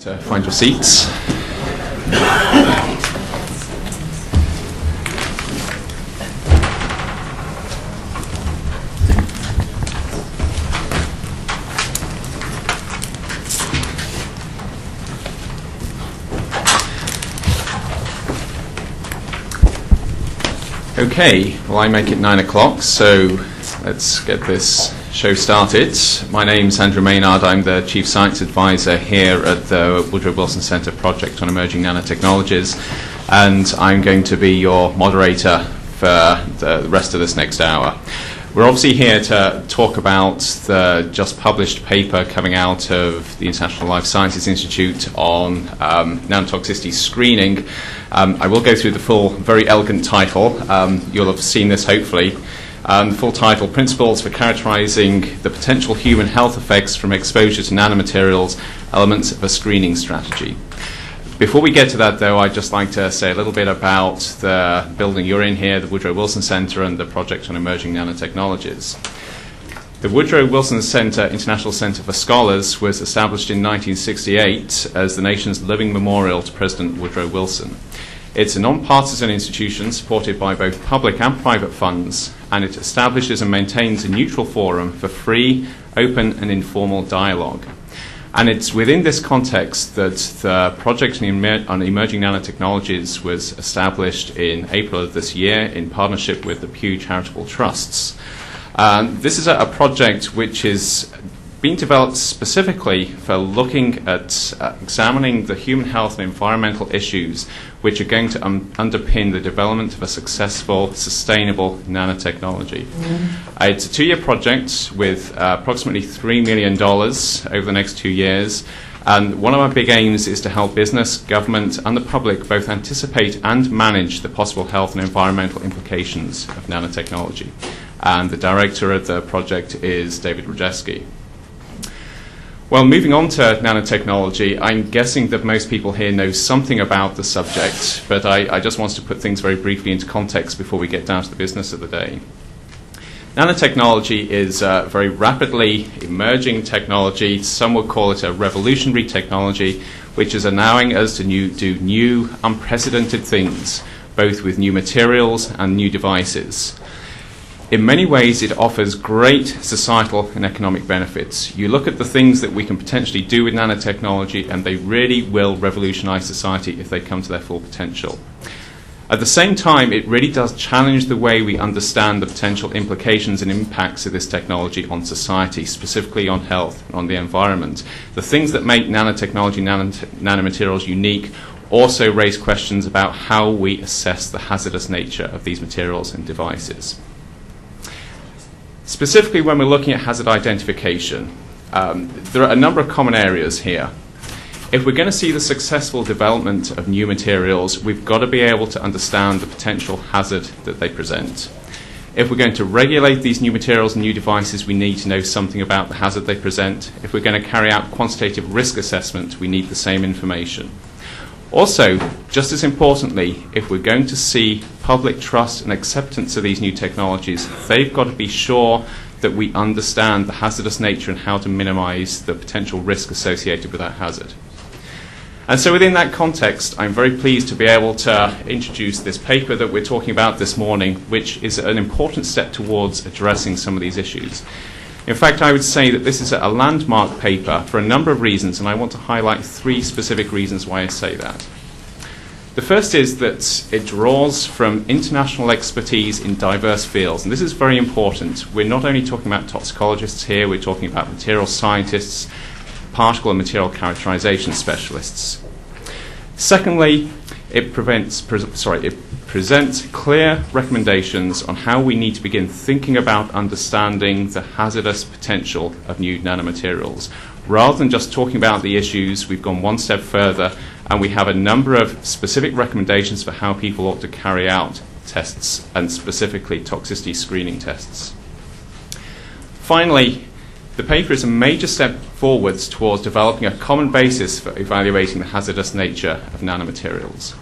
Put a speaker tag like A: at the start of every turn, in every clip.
A: To find your seats. Okay, well, I make it 9 o'clock, so let's get this show started. My name's Andrew Maynard. I'm the Chief Science Advisor here at the Woodrow Wilson Center Project on Emerging Nanotechnologies, and I'm going to be your moderator for the rest of this next hour. We're obviously here to talk about the just published paper coming out of the International Life Sciences Institute on nanotoxicity screening. I will go through the full, very elegant title. You'll have seen this hopefully. The full title, Principles for Characterizing the Potential Human Health Effects from Exposure to Nanomaterials, Elements of a Screening Strategy. Before we get to that, though, I'd just like to say a little bit about the building you're in here, the Woodrow Wilson Center, and the Project on Emerging Nanotechnologies. The Woodrow Wilson International Center for Scholars was established in 1968 as the nation's living memorial to President Woodrow Wilson. It's a non-partisan institution supported by both public and private funds, and it establishes and maintains a neutral forum for free, open, and informal dialogue. And it's within this context that the Project on Emerging Nanotechnologies was established in April of this year in partnership with the Pew Charitable Trusts. This is a project which is being developed specifically for looking at examining the human health and environmental issues which are going to underpin the development of a successful, sustainable nanotechnology. It's a 2-year project with approximately $3 million over the next 2 years. And one of our big aims is to help business, government, and the public both anticipate and manage the possible health and environmental implications of nanotechnology. And the director of the project is David Rajewski. Well, moving on to nanotechnology, I'm guessing that most people here know something about the subject, but I just want to put things very briefly into context before we get down to the business of the day. Nanotechnology is a very rapidly emerging technology. Some would call it a revolutionary technology, which is allowing us to do new, unprecedented things, both with new materials and new devices. In many ways, it offers great societal and economic benefits. You look at the things that we can potentially do with nanotechnology, and they really will revolutionize society if they come to their full potential. At the same time, it really does challenge the way we understand the potential implications and impacts of this technology on society, specifically on health and on the environment. The things that make nanotechnology, nanomaterials unique also raise questions about how we assess the hazardous nature of these materials and devices. Specifically, when we're looking at hazard identification, there are a number of common areas here. If we're going to see the successful development of new materials, we've got to be able to understand the potential hazard that they present. If we're going to regulate these new materials and new devices, we need to know something about the hazard they present. If we're going to carry out quantitative risk assessment, we need the same information. Also, just as importantly, if we're going to see public trust and acceptance of these new technologies, they've got to be sure that we understand the hazardous nature and how to minimize the potential risk associated with that hazard. And so within that context, I'm very pleased to be able to introduce this paper that we're talking about this morning, which is an important step towards addressing some of these issues. In fact, I would say that this is a landmark paper for a number of reasons, and I want to highlight 3 specific reasons why I say that. The first is that it draws from international expertise in diverse fields, and this is very important. We're not only talking about toxicologists here, we're talking about material scientists, particle and material characterization specialists. Secondly, it presents clear recommendations on how we need to begin thinking about understanding the hazardous potential of new nanomaterials. Rather than just talking about the issues, we've gone one step further, and we have a number of specific recommendations for how people ought to carry out tests, and specifically toxicity screening tests. Finally, the paper is a major step forwards towards developing a common basis for evaluating the hazardous nature of nanomaterials.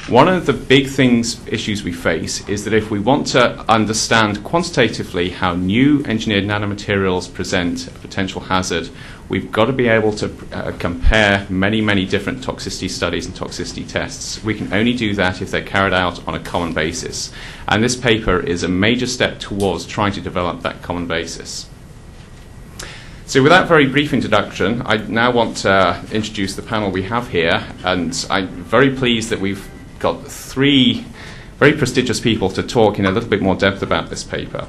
A: One of the big issues we face is that if we want to understand quantitatively how new engineered nanomaterials present a potential hazard, we've got to be able to compare many, many different toxicity studies and toxicity tests. We can only do that if they're carried out on a common basis. And this paper is a major step towards trying to develop that common basis. So with that very brief introduction, I now want to introduce the panel we have here, and I'm very pleased that we've got three very prestigious people to talk in a little bit more depth about this paper.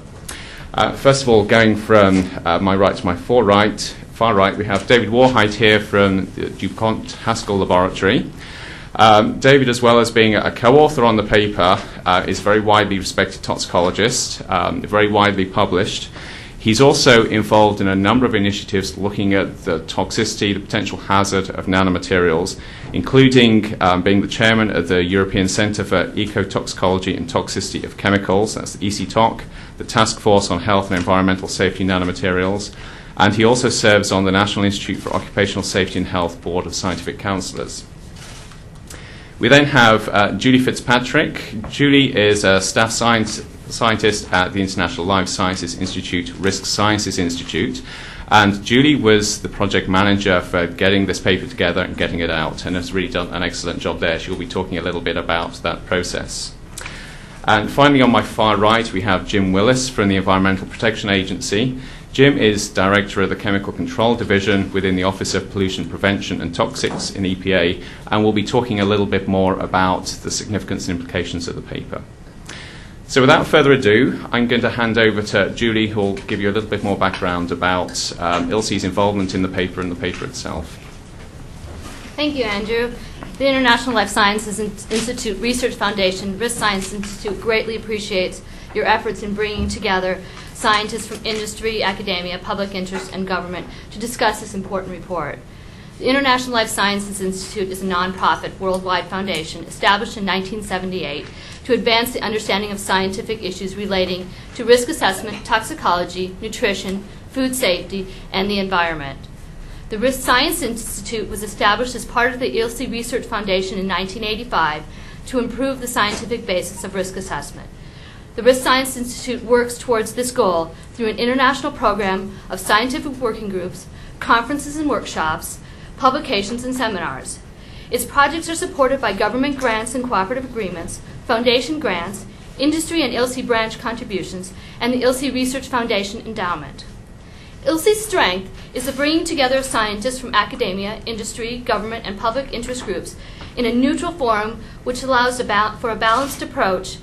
A: First of all, going from my right to my far right, we have David Warhite here from the DuPont Haskell Laboratory. David, as well as being a co-author on the paper, is a very widely respected toxicologist, very widely published. He's also involved in a number of initiatives looking at the toxicity, the potential hazard of nanomaterials, including being the chairman of the European Center for Ecotoxicology and Toxicity of Chemicals, that's the ECTOC, the Task Force on Health and Environmental Safety Nanomaterials, and he also serves on the National Institute for Occupational Safety and Health Board of Scientific Counselors. We then have Julie Fitzpatrick. Julie is a staff scientist at the International Life Sciences Institute, Risk Sciences Institute, and Julie was the project manager for getting this paper together and getting it out, and has really done an excellent job there. She'll be talking a little bit about that process. And finally, on my far right, we have Jim Willis from the Environmental Protection Agency. Jim is Director of the Chemical Control Division within the Office of Pollution Prevention and Toxics in EPA, and we'll be talking a little bit more about the significance and implications of the paper. So without further ado, I'm going to hand over to Julie, who will give you a little bit more background about ILSI's involvement in the paper and the paper itself.
B: Thank you, Andrew. The International Life Sciences Institute Research Foundation, Risk Science Institute greatly appreciates your efforts in bringing together scientists from industry, academia, public interest, and government to discuss this important report. The International Life Sciences Institute is a nonprofit worldwide foundation established in 1978 to advance the understanding of scientific issues relating to risk assessment, toxicology, nutrition, food safety, and the environment. The Risk Science Institute was established as part of the ILSI Research Foundation in 1985 to improve the scientific basis of risk assessment. The Risk Science Institute works towards this goal through an international program of scientific working groups, conferences and workshops, publications and seminars. Its projects are supported by government grants and cooperative agreements, foundation grants, industry and ILSI branch contributions, and the ILSI Research Foundation endowment. ILSI's strength is the bringing together of scientists from academia, industry, government, and public interest groups in a neutral forum which allows for a balanced approach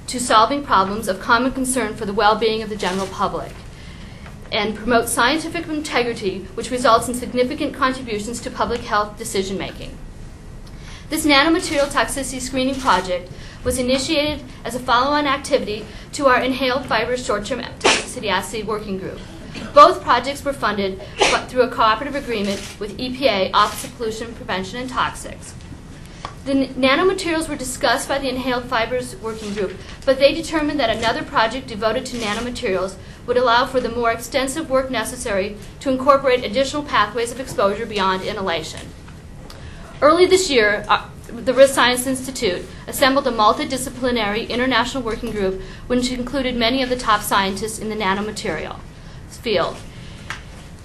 B: to solving problems of common concern for the well-being of the general public, and promotes scientific integrity, which results in significant contributions to public health decision-making. This nanomaterial toxicity screening project was initiated as a follow-on activity to our inhaled fibers short-term toxicity assay working group. Both projects were funded through a cooperative agreement with EPA, Office of Pollution Prevention and Toxics. The nanomaterials were discussed by the Inhaled Fibers Working Group, but they determined that another project devoted to nanomaterials would allow for the more extensive work necessary to incorporate additional pathways of exposure beyond inhalation. Early this year, the Risk Science Institute assembled a multidisciplinary international working group which included many of the top scientists in the nanomaterial field.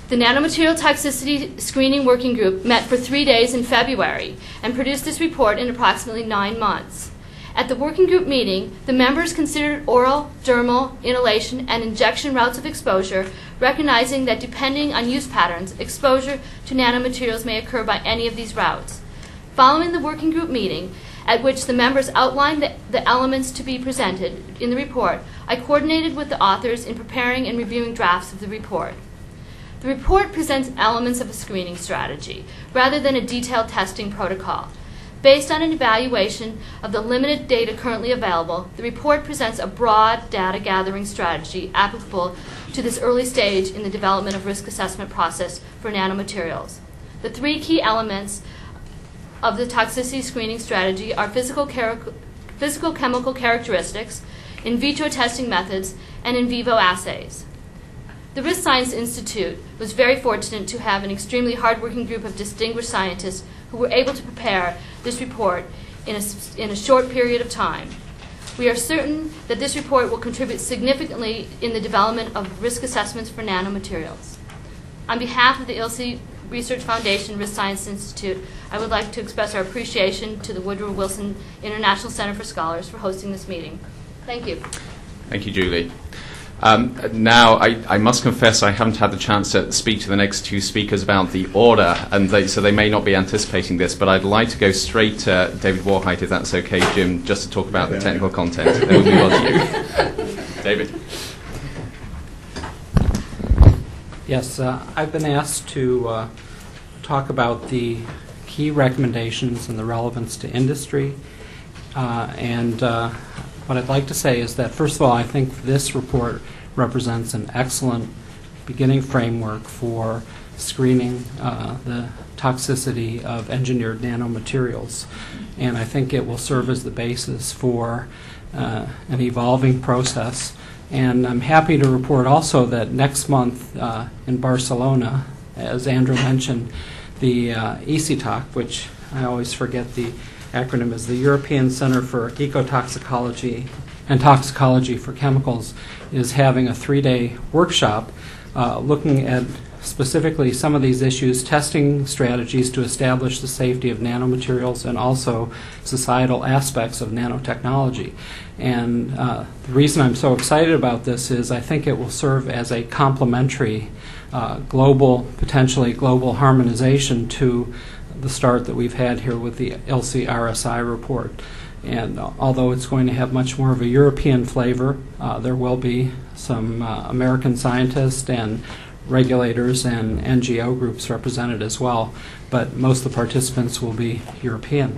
B: The Nanomaterial Toxicity Screening Working Group met for 3 days in February and produced this report in approximately 9 months. At the working group meeting, the members considered oral, dermal, inhalation, and injection routes of exposure, recognizing that depending on use patterns, exposure to nanomaterials may occur by any of these routes. Following the working group meeting, at which the members outlined the elements to be presented in the report, I coordinated with the authors in preparing and reviewing drafts of the report. The report presents elements of a screening strategy, rather than a detailed testing protocol. Based on an evaluation of the limited data currently available, the report presents a broad data gathering strategy applicable to this early stage in the development of risk assessment process for nanomaterials. The 3 key elements of the toxicity screening strategy are physical chemical characteristics, in vitro testing methods, and in vivo assays. The Risk Science Institute was very fortunate to have an extremely hardworking group of distinguished scientists who were able to prepare this report in a short period of time. We are certain that this report will contribute significantly in the development of risk assessments for nanomaterials. On behalf of the ILSI Research Foundation Risk Science Institute, I would like to express our appreciation to the Woodrow Wilson International Center for Scholars for hosting this meeting. Thank you.
A: Thank you, Julie. Now, I must confess I haven't had the chance to speak to the next two speakers about the order, and so they may not be anticipating this, but I'd like to go straight to David Warheit, if that's okay, Jim, just to talk about the technical content. Then we'll move on to you. David.
C: Yes, I've been asked to talk about the key recommendations and the relevance to industry. What I'd like to say is that, first of all, I think this report represents an excellent beginning framework for screening the toxicity of engineered nanomaterials. And I think it will serve as the basis for an evolving process. And I'm happy to report also that next month in Barcelona, as Andrew mentioned, the ECTOC, which I always forget the acronym, is the European Center for Ecotoxicology and Toxicology for Chemicals, is having a 3-day workshop looking at specifically some of these issues, testing strategies to establish the safety of nanomaterials and also societal aspects of nanotechnology. And the reason I'm so excited about this is I think it will serve as a complementary potentially global harmonization to the start that we've had here with the ILSI RSI report. And although it's going to have much more of a European flavor, there will be some American scientists and regulators and NGO groups represented as well, but most of the participants will be European.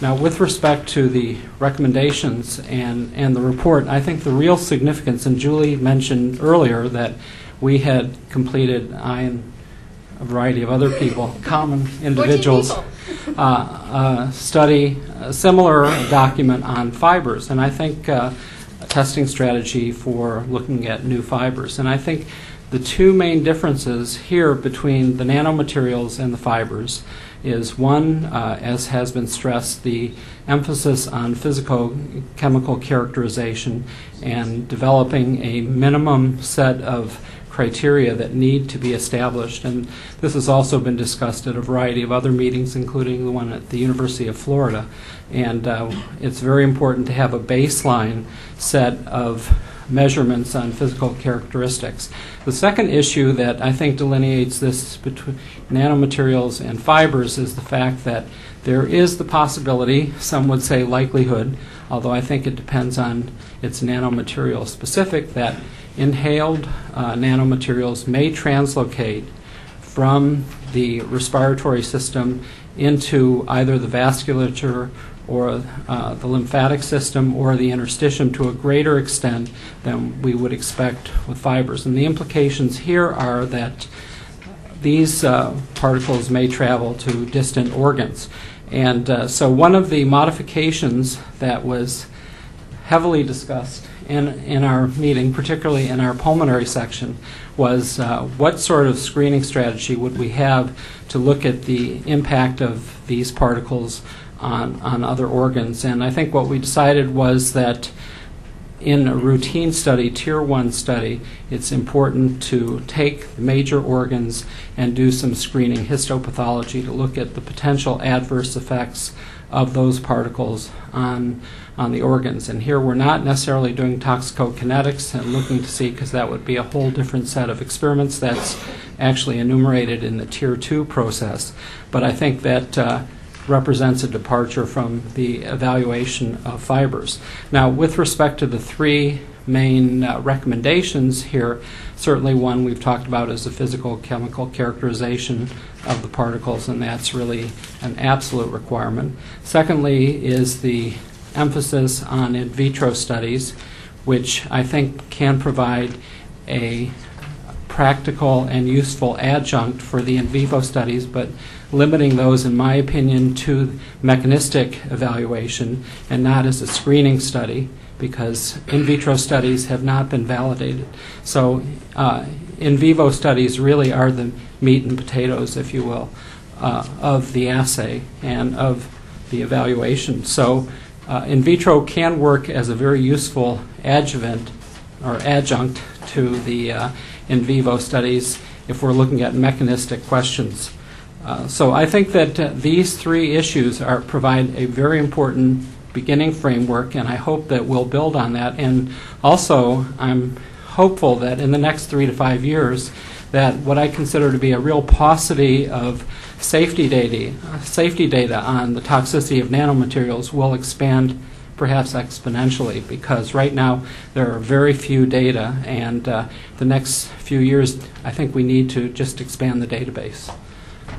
C: Now, with respect to the recommendations and the report, I think the real significance, and Julie mentioned earlier that we had completed, I and a variety of other people, common individuals, study a similar document on fibers, and I think a testing strategy for looking at new fibers. And I think the two main differences here between the nanomaterials and the fibers is one, as has been stressed, the emphasis on physicochemical characterization and developing a minimum set of criteria that need to be established. And this has also been discussed at a variety of other meetings, including the one at the University of Florida. And it's very important to have a baseline set of measurements on physical characteristics. The second issue that I think delineates this between nanomaterials and fibers is the fact that there is the possibility, some would say likelihood, although I think it depends on its nanomaterial specific, that inhaled nanomaterials may translocate from the respiratory system into either the vasculature or the lymphatic system or the interstitium to a greater extent than we would expect with fibers. And the implications here are that these particles may travel to distant organs. And so one of the modifications that was heavily discussed in our meeting, particularly in our pulmonary section, was what sort of screening strategy would we have to look at the impact of these particles on other organs. And I think what we decided was that in a routine study, Tier 1 study, it's important to take the major organs and do some screening histopathology to look at the potential adverse effects of those particles on the organs. And here we're not necessarily doing toxicokinetics and looking to see, because that would be a whole different set of experiments that's actually enumerated in the Tier 2 process. But I think that represents a departure from the evaluation of fibers. Now, with respect to the three main recommendations here, certainly one we've talked about is the physical chemical characterization of the particles, and that's really an absolute requirement. Secondly is the emphasis on in vitro studies, which I think can provide a practical and useful adjunct for the in vivo studies, but limiting those, in my opinion, to mechanistic evaluation and not as a screening study, because in vitro studies have not been validated. So in vivo studies really are the meat and potatoes, if you will, of the assay and of the evaluation. So in vitro can work as a very useful adjuvant or adjunct to the in vivo studies if we're looking at mechanistic questions. So I think that these three issues provide a very important beginning framework, and I hope that we'll build on that. And also, I'm hopeful that in the next 3 to 5 years, that what I consider to be a real paucity of safety data on the toxicity of nanomaterials will expand perhaps exponentially, because right now there are very few data, and the next few years I think we need to just expand the database.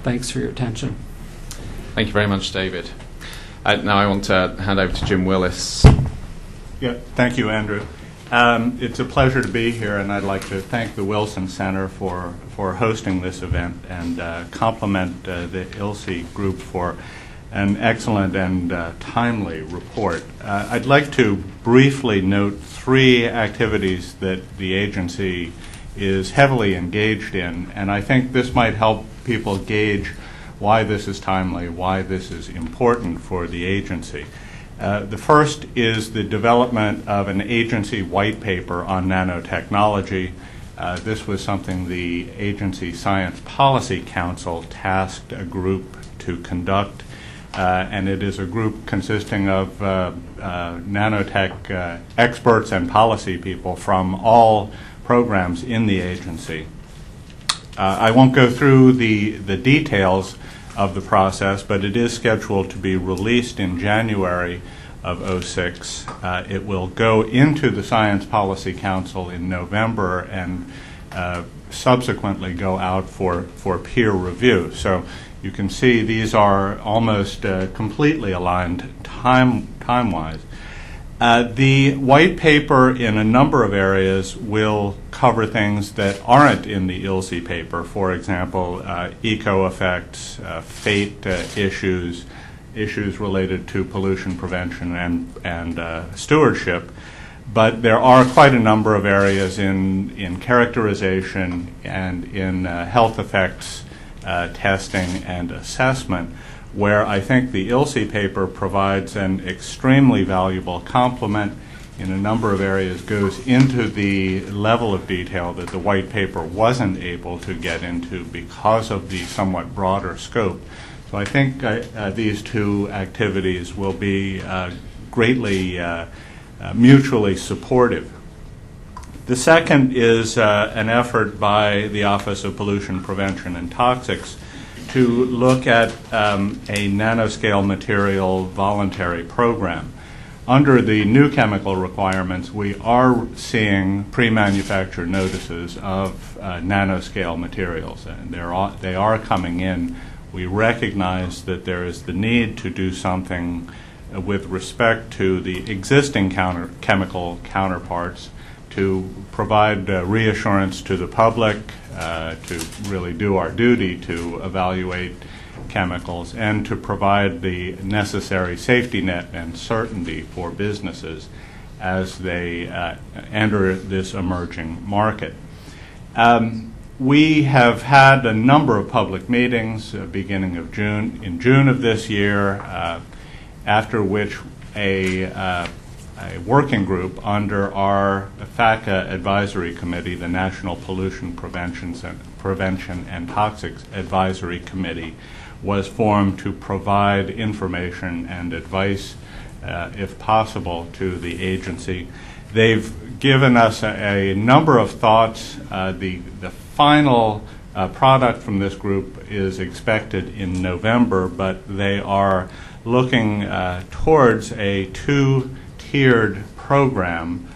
C: Thanks for your attention.
A: Thank you very much, David. Now I want to hand over to Jim Willis.
D: Yeah, thank you, Andrew. It's a pleasure to be here, and I'd like to thank the Wilson Center for hosting this event and compliment the ILSI group for an excellent and timely report. I'd like to briefly note 3 activities that the agency is heavily engaged in, and I think this might help people gauge why this is timely, why this is important for the agency. The first is the development of an agency white paper on nanotechnology. This was something the Agency Science Policy Council tasked a group to conduct, and it is a group consisting of nanotech experts and policy people from all programs in the agency. I won't go through the details of the process, but it is scheduled to be released in January of '06. It will go into the Science Policy Council in November and subsequently go out for peer review. So you can see these are almost completely aligned time-wise. The white paper in a number of areas will cover things that aren't in the ILSI paper. For example, eco-effects, fate issues related to pollution prevention and stewardship. But there are quite a number of areas in characterization and in health effects testing and assessment where I think the ILSI paper provides an extremely valuable complement. In a number of areas goes into the level of detail that the white paper wasn't able to get into because of the somewhat broader scope. So I think these 2 activities will be greatly mutually supportive. The second is an effort by the Office of Pollution Prevention and Toxics to look at a nanoscale material voluntary program. Under the new chemical requirements, we are seeing pre-manufactured notices of nanoscale materials, and they are coming in. We recognize that there is the need to do something with respect to the existing chemical counterparts to provide reassurance to the public, to really do our duty to evaluate chemicals, and to provide the necessary safety net and certainty for businesses as they enter this emerging market. We have had a number of public meetings beginning of June, in June of this year, after which a working group under our FACA Advisory Committee, the National Pollution Prevention and Toxics Advisory Committee, was formed to provide information and advice, if possible, to the agency. They've given us a number of thoughts. The final product from this group is expected in November, but they are looking towards a 2-tiered program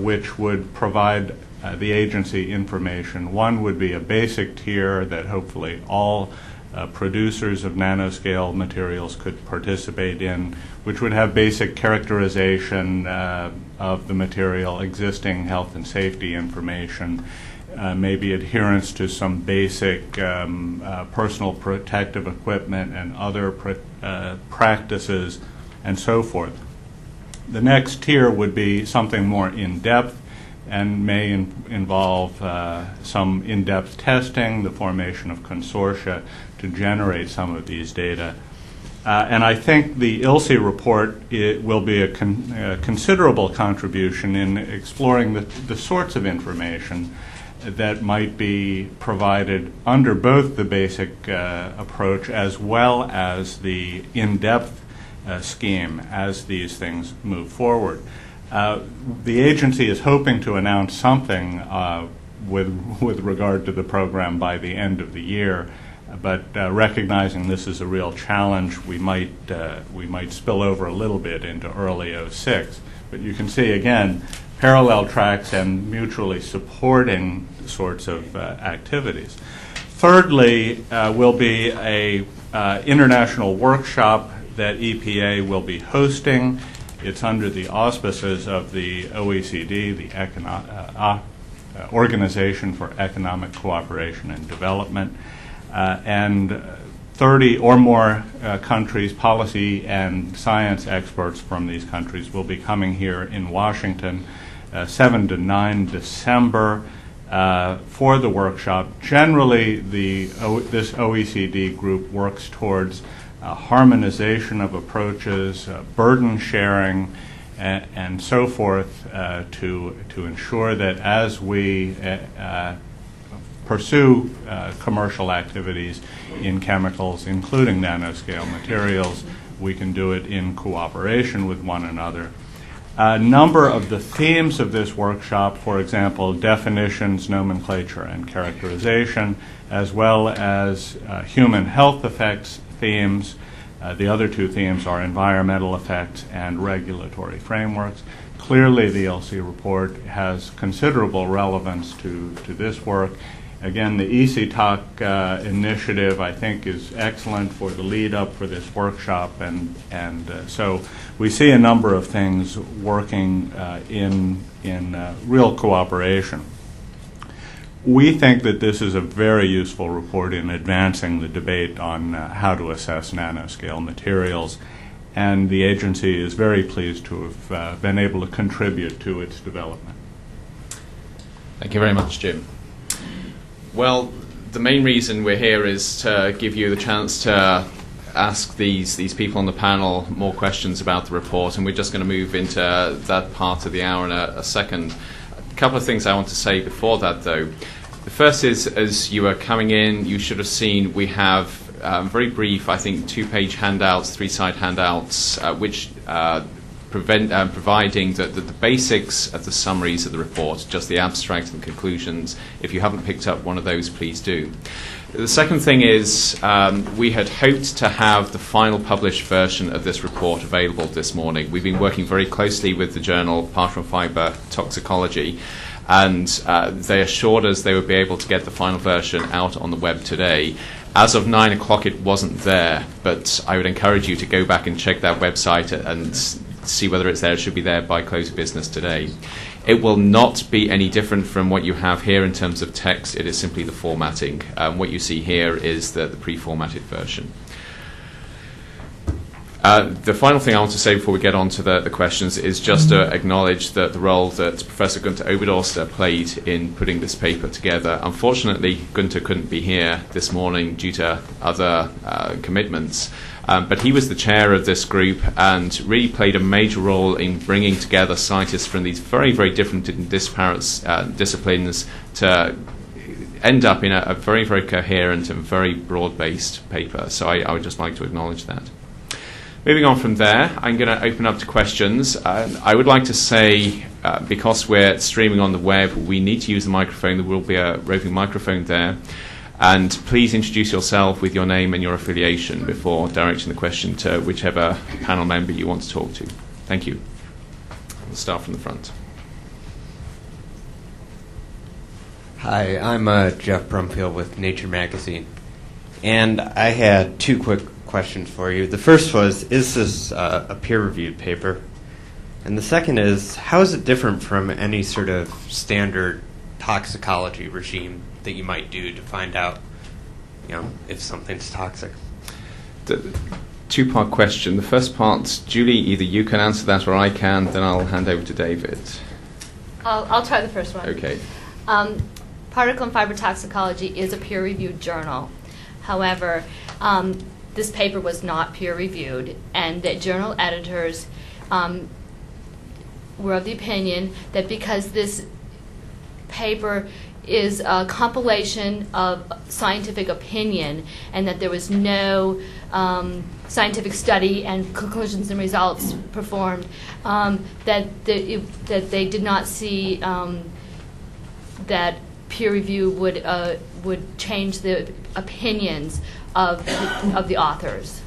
D: which would provide the agency information. One would be a basic tier that hopefully all producers of nanoscale materials could participate in, which would have basic characterization of the material, existing health and safety information, maybe adherence to some basic personal protective equipment and other practices, and so forth. The next tier would be something more in-depth and may involve some in-depth testing, the formation of consortia to generate some of these data. And I think the ILSI report will be a considerable contribution in exploring the sorts of information that might be provided under both the basic approach as well as the in-depth scheme as these things move forward. The agency is hoping to announce something with regard to the program by the end of the year, but recognizing this is a real challenge, we might spill over a little bit into early '06. But you can see, again, parallel tracks and mutually supporting sorts of activities. Thirdly, will be a international workshop that EPA will be hosting. It's under the auspices of the OECD, the Organization for Economic Cooperation and Development, and 30 or more countries, policy and science experts from these countries will be coming here in Washington 7 to 9 December for the workshop. Generally, this OECD group works towards harmonization of approaches, burden sharing, and so forth to ensure that as we pursue commercial activities in chemicals, including nanoscale materials, we can do it in cooperation with one another. A number of the themes of this workshop, for example, definitions, nomenclature, and characterization, as well as human health effects themes. The other two themes are environmental effects and regulatory frameworks. Clearly, the ILSI report has considerable relevance to this work. Again, the ECTOC initiative, I think, is excellent for the lead-up for this workshop, and so we see a number of things working in real cooperation. We think that this is a very useful report in advancing the debate on how to assess nanoscale materials, and the agency is very pleased to have been able to contribute to its development.
A: Thank you very much, Jim. Well, the main reason we're here is to give you the chance to ask these people on the panel more questions about the report, and we're just going to move into that part of the hour in a second. A couple of things I want to say before that, though. The first is, as you are coming in, you should have seen we have very brief, I think, 2-page handouts, 3-side handouts, which providing the basics of the summaries of the report, just the abstract and conclusions. If you haven't picked up one of those, please do. The second thing is we had hoped to have the final published version of this report available this morning. We've been working very closely with the journal Partial Fiber Toxicology, and they assured us they would be able to get the final version out on the web today. As of 9 o'clock, it wasn't there, but I would encourage you to go back and check that website and see whether it's there. It should be there by close of business today. It will not be any different from what you have here in terms of text. It is simply the formatting. What you see here is the pre-formatted version. The final thing I want to say before we get on to the questions is just to acknowledge the role that Professor Gunther Oberdorster played in putting this paper together. Unfortunately, Gunther couldn't be here this morning due to other commitments. But he was the chair of this group and really played a major role in bringing together scientists from these very, very different and disparate disciplines to end up in a very, very coherent and very broad-based paper. So I would just like to acknowledge that. Moving on from there, I'm going to open up to questions. I would like to say, because we're streaming on the web, we need to use the microphone. There will be a roving microphone there. And please introduce yourself with your name and your affiliation before directing the question to whichever panel member you want to talk to. Thank you. We'll start from the front.
E: Hi, I'm Jeff Brumfield with Nature Magazine. And I had two quick questions for you. The first was, is this a peer-reviewed paper? And the second is, how is it different from any sort of standard toxicology regime that you might do to find out, if something's toxic?
A: The two-part question. The first part, Julie, either you can answer that or I can, then I'll hand over to David.
B: I'll try the first one.
A: Okay.
B: Particle and Fiber Toxicology is a peer-reviewed journal. However, this paper was not peer-reviewed, and that journal editors were of the opinion that because this paper is a compilation of scientific opinion and that there was no scientific study and conclusions and results performed, that they did not see that peer review would change the opinions of the authors.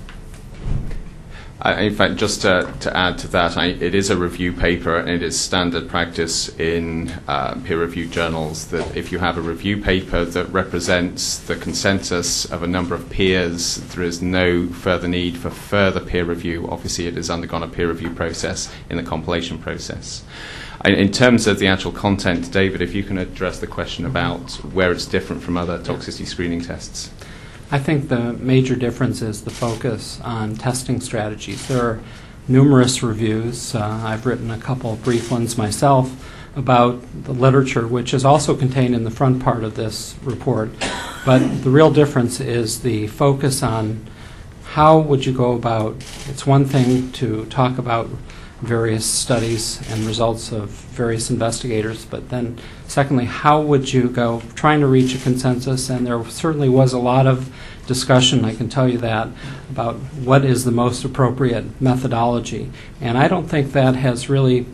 A: In fact, just to add to that, it is a review paper, and it is standard practice in peer-reviewed journals that if you have a review paper that represents the consensus of a number of peers, there is no further need for further peer review. Obviously, it has undergone a peer review process in the compilation process. In terms of the actual content, David, if you can address the question about where it's different from other toxicity screening tests.
C: I think the major difference is the focus on testing strategies. There are numerous reviews. I've written a couple of brief ones myself about the literature, which is also contained in the front part of this report. But the real difference is the focus on how would you go about. It's one thing to talk about various studies and results of various investigators, but then secondly, how would you go trying to reach a consensus? And there certainly was a lot of discussion, I can tell you that, about what is the most appropriate methodology. And I don't think that has really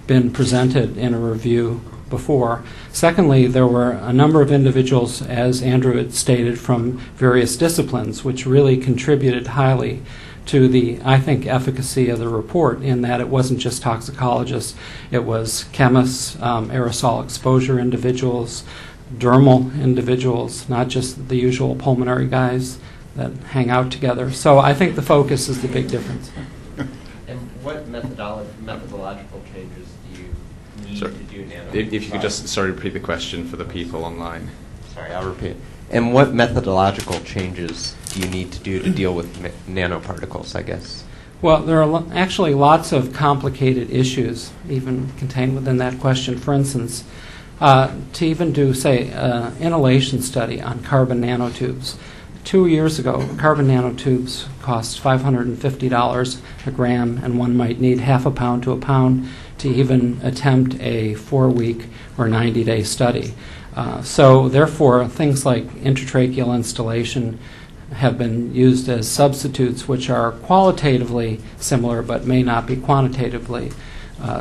C: been presented in a review before. Secondly, there were a number of individuals, as Andrew had stated, from various disciplines, which really contributed highly to the, I think, efficacy of the report, in that it wasn't just toxicologists, it was chemists, aerosol exposure individuals, dermal individuals, not just the usual pulmonary guys that hang out together. So I think the focus is the big difference.
E: And what methodological changes do you need to do nano?
A: If you could just, repeat the question for the people online.
E: Sorry, I'll repeat. And what methodological changes do you need to do to deal with nanoparticles, I guess?
C: Well, there are actually lots of complicated issues even contained within that question. For instance, to even do, say, an inhalation study on carbon nanotubes. 2 years ago, carbon nanotubes cost $550 a gram, and one might need half a pound to a pound to even attempt a 4-week or 90-day study. So therefore, things like intratracheal instillation have been used as substitutes, which are qualitatively similar but may not be quantitatively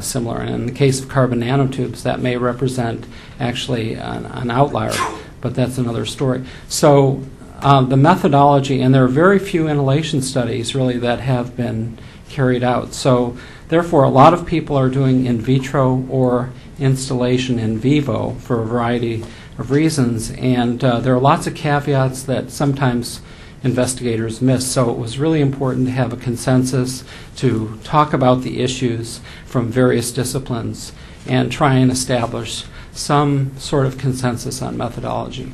C: similar. And in the case of carbon nanotubes, that may represent actually an outlier, but that's another story. So the methodology, and there are very few inhalation studies really that have been carried out. So therefore, a lot of people are doing in vitro or installation in vivo for a variety of reasons, and there are lots of caveats that sometimes investigators miss. So it was really important to have a consensus to talk about the issues from various disciplines and try and establish some sort of consensus on methodology.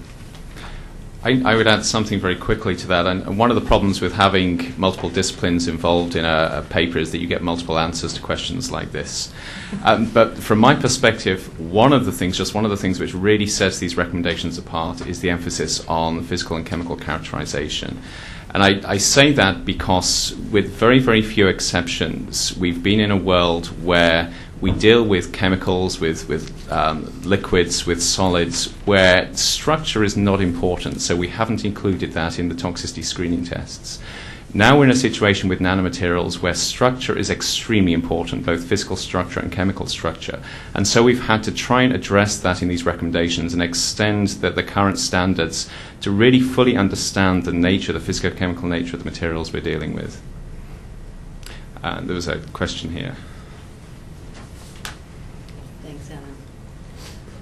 A: I would add something very quickly to that. And one of the problems with having multiple disciplines involved in a paper is that you get multiple answers to questions like this. But from my perspective, one of the things which really sets these recommendations apart is the emphasis on physical and chemical characterization. And I say that because with very, very few exceptions, we've been in a world where we deal with chemicals, with liquids, with solids, where structure is not important, so we haven't included that in the toxicity screening tests. Now we're in a situation with nanomaterials where structure is extremely important, both physical structure and chemical structure. And so we've had to try and address that in these recommendations and extend the current standards to really fully understand the nature, the physicochemical nature of the materials we're dealing with. There was a question here.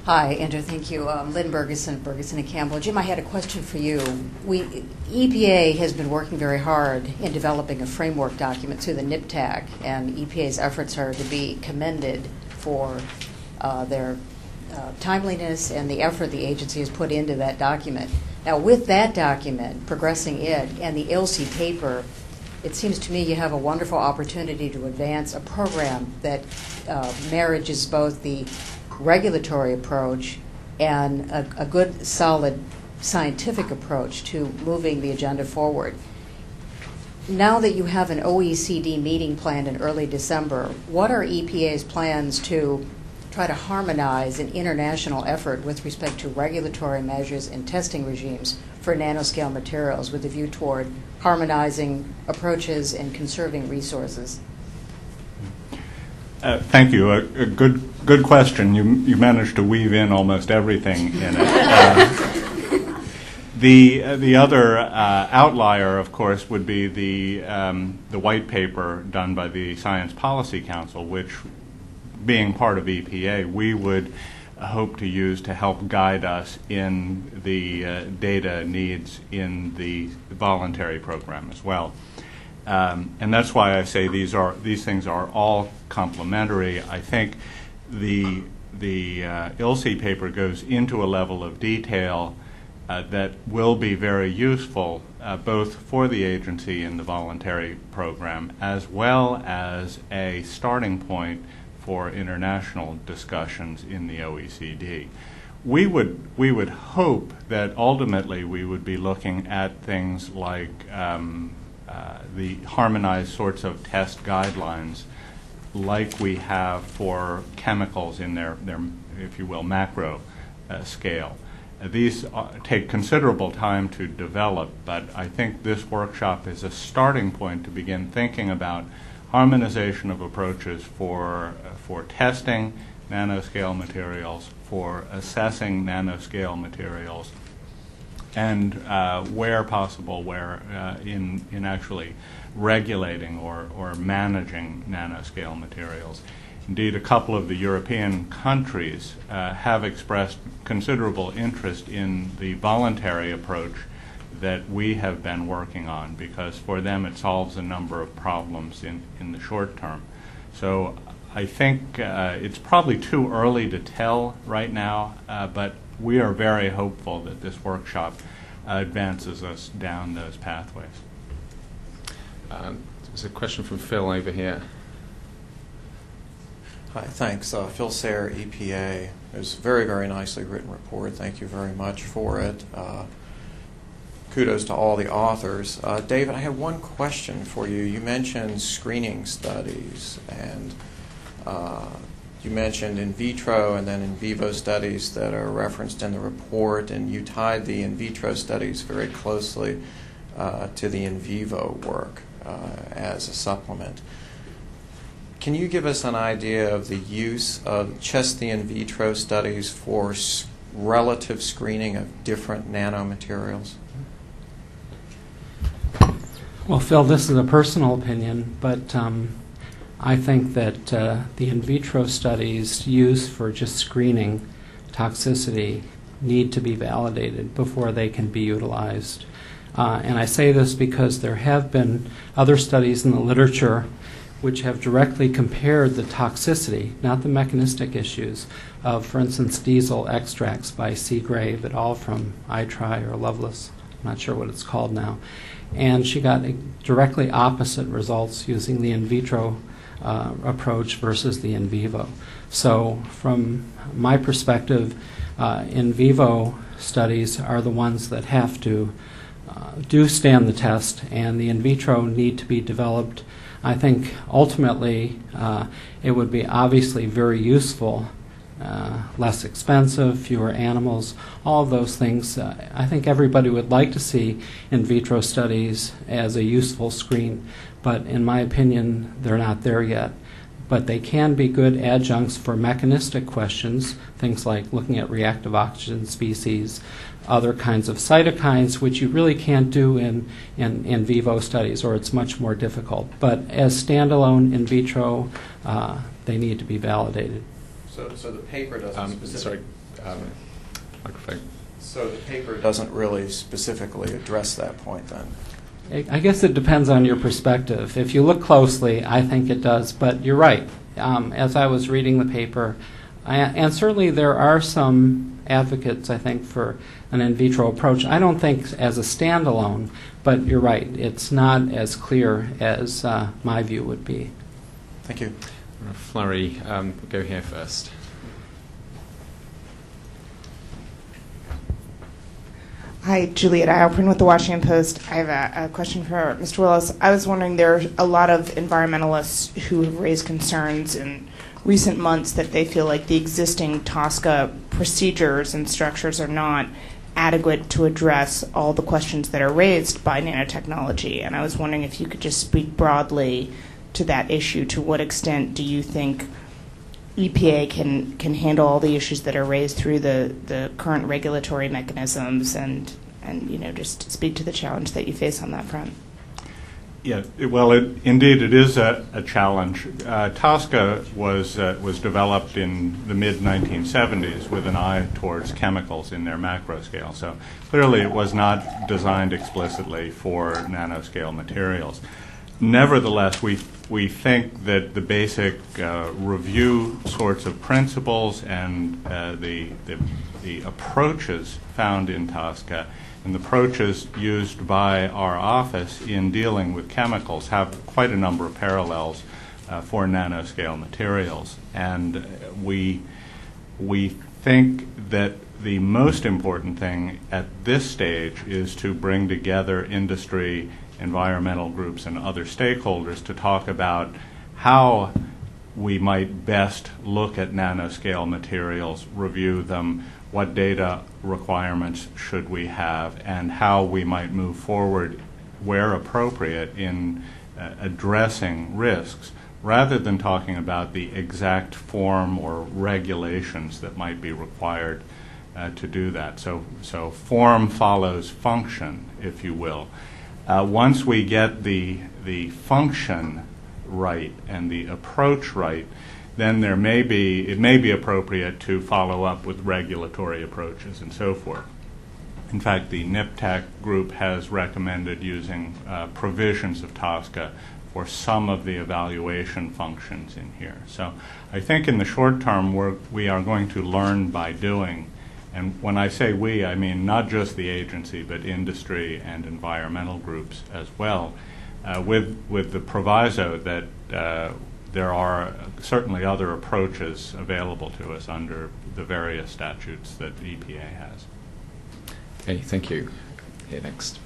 F: Hi, Andrew. Thank you. Lynn Bergeson and Campbell. Jim, I had a question for you. EPA has been working very hard in developing a framework document through the NIPTAC, and EPA's efforts are to be commended for their timeliness and the effort the agency has put into that document. Now, with that document, progressing it, and the ILSI paper, it seems to me you have a wonderful opportunity to advance a program that marriages both the regulatory approach and a good, solid scientific approach to moving the agenda forward. now that you have an OECD meeting planned in early December, what are EPA's plans to try to harmonize an international effort with respect to regulatory measures and testing regimes for nanoscale materials with a view toward harmonizing approaches and conserving resources?
D: Thank you. A good question. You managed to weave in almost everything in it. The other outlier, of course, would be the white paper done by the Science Policy Council, which, being part of EPA, we would hope to use to help guide us in the data needs in the voluntary program as well. And that's why I say these things are all complementary. I think the ILSI paper goes into a level of detail that will be very useful both for the agency in the voluntary program as well as a starting point for international discussions in the OECD. We would hope that ultimately we would be looking at things like the harmonized sorts of test guidelines like we have for chemicals in their if you will, macro scale. These take considerable time to develop, but I think this workshop is a starting point to begin thinking about harmonization of approaches for testing nanoscale materials, for assessing nanoscale materials, and where possible, in actually regulating or managing nanoscale materials. Indeed, a couple of the European countries have expressed considerable interest in the voluntary approach that we have been working on, because for them it solves a number of problems in the short term. So I think it's probably too early to tell right now, but we are very hopeful that this workshop advances us down those pathways.
A: There's a question from Phil over here.
G: Hi, thanks. Phil Sayre, EPA. It was a very, very nicely written report. Thank you very much for it. Kudos to all the authors. David, I have one question for you. You mentioned screening studies, and you mentioned in vitro and then in vivo studies that are referenced in the report, and you tied the in vitro studies very closely to the in vivo work as a supplement. Can you give us an idea of the use of just the in vitro studies for relative screening of different nanomaterials?
C: Well, Phil, this is a personal opinion, but I think that the in vitro studies used for just screening toxicity need to be validated before they can be utilized. And I say this because there have been other studies in the literature which have directly compared the toxicity, not the mechanistic issues, of, for instance, diesel extracts by Seagrave et al. From iTry or Lovelace, I'm not sure what it's called now. And she got directly opposite results using the in vitro approach versus the in vivo. So from my perspective, in vivo studies are the ones that have to do stand the test, and the in vitro need to be developed. I think ultimately it would be obviously very useful, less expensive, fewer animals, all of those things. I think everybody would like to see in vitro studies as a useful screen, but in my opinion, they're not there yet. But they can be good adjuncts for mechanistic questions, things like looking at reactive oxygen species, other kinds of cytokines, which you really can't do in vivo studies, or it's much more difficult. But as standalone in vitro, they need to be validated.
G: So the paper doesn't
A: Microphone.
G: So the paper doesn't really specifically address that point then?
C: I guess it depends on your perspective. If you look closely, I think it does. But you're right. As I was reading the paper, and certainly there are some advocates, I think, for an in vitro approach. I don't think as a standalone, but you're right. It's not as clear as my view would be.
G: Thank you.
A: Flurry, we'll go here first.
H: Hi, Juliet Eilprin with the Washington Post. I have a question for Mr. Willis. I was wondering, there are a lot of environmentalists who have raised concerns in recent months that they feel like the existing TSCA procedures and structures are not adequate to address all the questions that are raised by nanotechnology. And I was wondering if you could just speak broadly to that issue. To what extent do you think EPA can handle all the issues that are raised through the current regulatory mechanisms, and just speak to the challenge that you face on that front?
D: Yeah, well, indeed it is a challenge. TSCA was developed in the mid-1970s with an eye towards chemicals in their macro scale. So clearly it was not designed explicitly for nanoscale materials. Nevertheless, we think that the basic review sorts of principles and the approaches found in TSCA and the approaches used by our office in dealing with chemicals have quite a number of parallels for nanoscale materials. And we think that the most important thing at this stage is to bring together industry, environmental groups, and other stakeholders to talk about how we might best look at nanoscale materials, review them, what data requirements should we have, and how we might move forward where appropriate in addressing risks, rather than talking about the exact form or regulations that might be required to do that. So form follows function, if you will. Once we get the function right and the approach right, then it may be appropriate to follow up with regulatory approaches and so forth. In fact, the NIPTAC group has recommended using provisions of TSCA for some of the evaluation functions in here. So I think in the short term we are going to learn by doing. And when I say we, I mean not just the agency, but industry and environmental groups as well, with the proviso that there are certainly other approaches available to us under the various statutes that the EPA has.
A: Okay, thank you. Okay, next.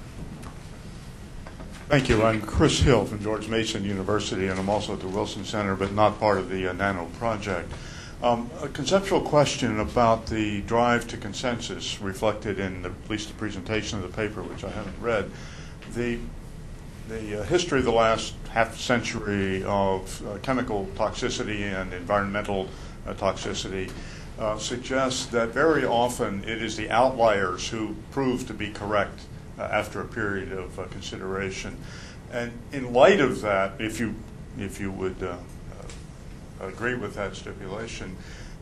I: Thank you. I'm Chris Hill from George Mason University, and I'm also at the Wilson Center, but not part of the NANO project. A conceptual question about the drive to consensus reflected in at least the presentation of the paper, which I haven't read. The history of the last half century of chemical toxicity and environmental toxicity suggests that very often it is the outliers who prove to be correct after a period of consideration. And in light of that, if you would agree with that stipulation,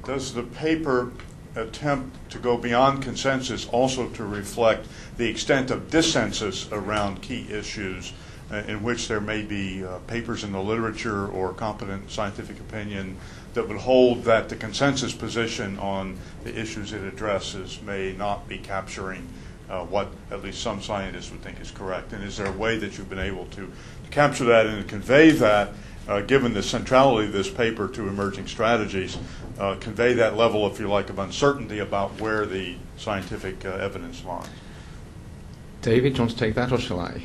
I: does the paper attempt to go beyond consensus also to reflect the extent of dissensus around key issues in which there may be papers in the literature or competent scientific opinion that would hold that the consensus position on the issues it addresses may not be capturing what at least some scientists would think is correct? And is there a way that you've been able to capture that and convey that, given the centrality of this paper to emerging strategies, convey that level, if you like, of uncertainty about where the scientific evidence lies?
A: David, do you want to take that, or shall I?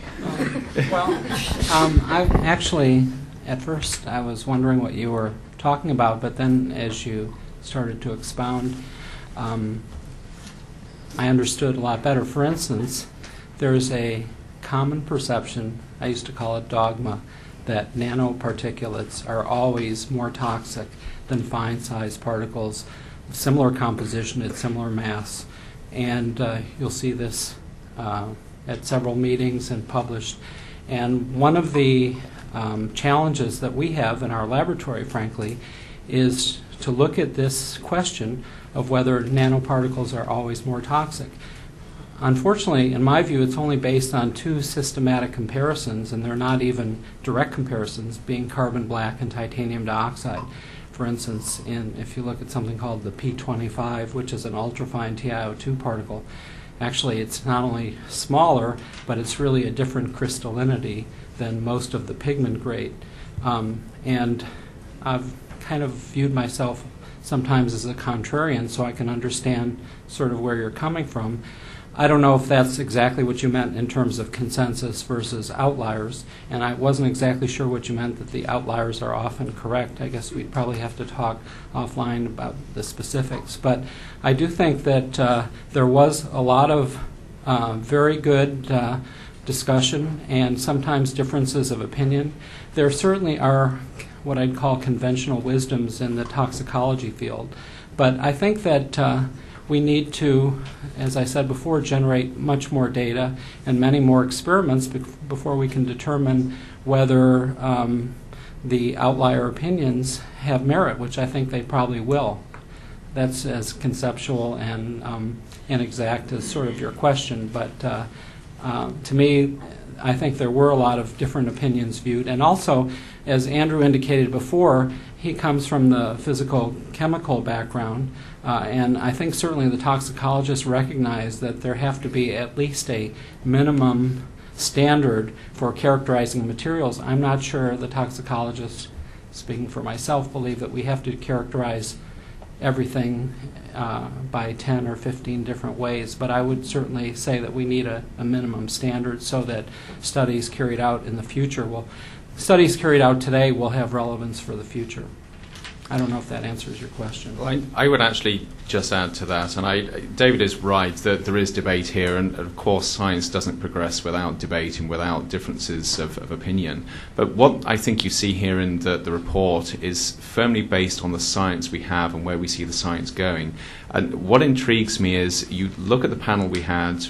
C: I actually, at first, I was wondering what you were talking about, but then as you started to expound, I understood a lot better. For instance, there's a common perception, I used to call it dogma, that nanoparticulates are always more toxic than fine-sized particles of similar composition at similar mass. And you'll see this at several meetings and published. And one of the challenges that we have in our laboratory, frankly, is to look at this question of whether nanoparticles are always more toxic. Unfortunately, in my view, it's only based on two systematic comparisons, and they're not even direct comparisons, being carbon black and titanium dioxide. For instance, if you look at something called the P25, which is an ultrafine TiO2 particle, actually it's not only smaller, but it's really a different crystallinity than most of the pigment grade. And I've kind of viewed myself sometimes as a contrarian, so I can understand sort of where you're coming from. I don't know if that's exactly what you meant in terms of consensus versus outliers, and I wasn't exactly sure what you meant that the outliers are often correct. I guess we'd probably have to talk offline about the specifics. But I do think that there was a lot of very good discussion and sometimes differences of opinion. There certainly are what I'd call conventional wisdoms in the toxicology field. But I think that we need to, as I said before, generate much more data and many more experiments before we can determine whether the outlier opinions have merit, which I think they probably will. That's as conceptual and inexact as sort of your question, but to me, I think there were a lot of different opinions viewed. And also, as Andrew indicated before, he comes from the physical-chemical background, and I think certainly the toxicologists recognize that there have to be at least a minimum standard for characterizing materials. I'm not sure the toxicologists, speaking for myself, believe that we have to characterize everything by 10 or 15 different ways, but I would certainly say that we need a minimum standard so that studies carried out in the future studies carried out today will have relevance for the future. I don't know if that answers your question.
A: Well, I would actually just add to that, and David is right that there is debate here, and of course science doesn't progress without debate and without differences of opinion. But what I think you see here in the report is firmly based on the science we have and where we see the science going. And what intrigues me is you look at the panel we had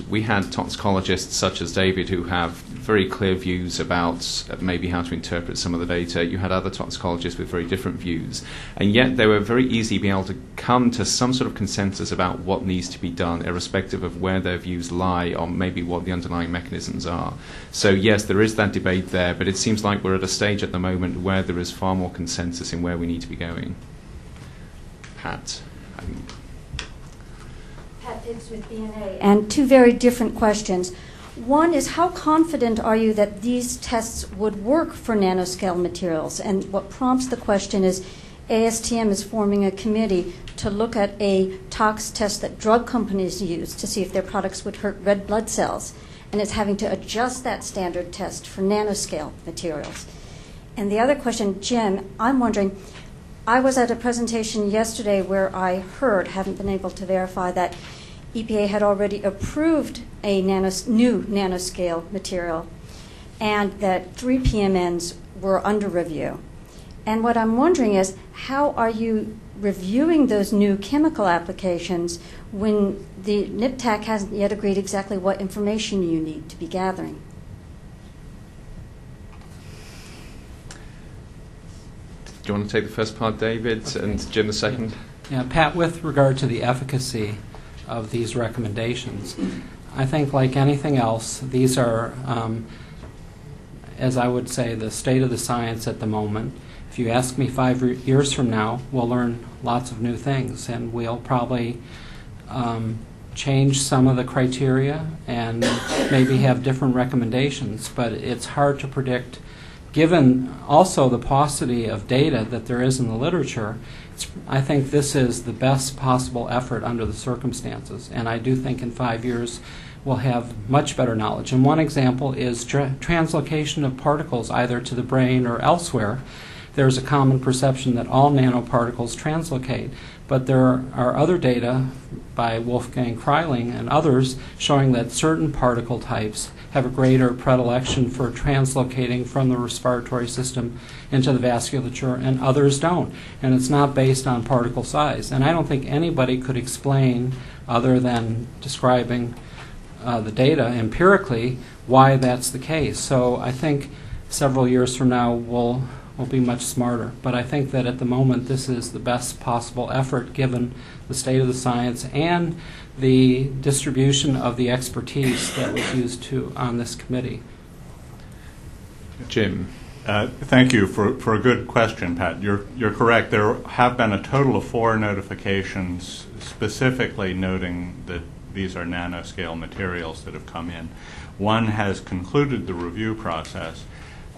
A: toxicologists such as David who have very clear views about maybe how to interpret some of the data. You had other toxicologists with very different views. And yet they were very easy being able to come to some sort of consensus about what needs to be done, irrespective of where their views lie or maybe what the underlying mechanisms are. So yes, there is that debate there, but it seems like we're at a stage at the moment where there is far more consensus in where we need to be going. Pat.
J: Pat Diggs with BNA. And two very different questions. One is, how confident are you that these tests would work for nanoscale materials? And what prompts the question is, ASTM is forming a committee to look at a tox test that drug companies use to see if their products would hurt red blood cells, and it's having to adjust that standard test for nanoscale materials. And the other question, Jim, I'm wondering, I was at a presentation yesterday where I heard, haven't been able to verify, that EPA had already approved a new nanoscale material and that 3 PMNs were under review. And what I'm wondering is, how are you reviewing those new chemical applications when the NIPTAC hasn't yet agreed exactly what information you need to be gathering?
A: Do you want to take the first part, David, okay, and Jim the second?
C: Yeah, Pat, with regard to the efficacy of these recommendations, I think like anything else, these are, as I would say, the state of the science at the moment. If you ask me 5 years from now, we'll learn lots of new things, and we'll probably change some of the criteria and maybe have different recommendations, but it's hard to predict. Given also the paucity of data that there is in the literature, I think this is the best possible effort under the circumstances, and I do think in 5 years we'll have much better knowledge. And one example is translocation of particles either to the brain or elsewhere. There's a common perception that all nanoparticles translocate, but there are other data by Wolfgang Kreiling and others showing that certain particle types have a greater predilection for translocating from the respiratory system into the vasculature, and others don't. And it's not based on particle size. And I don't think anybody could explain, other than describing the data empirically, why that's the case. So I think several years from now we'll be much smarter. But I think that at the moment this is the best possible effort given the state of the science and the distribution of the expertise that was used on this committee.
A: Jim.
D: Thank you for a good question, Pat. You're correct. There have been a total of 4 notifications specifically noting that these are nanoscale materials that have come in. One has concluded the review process.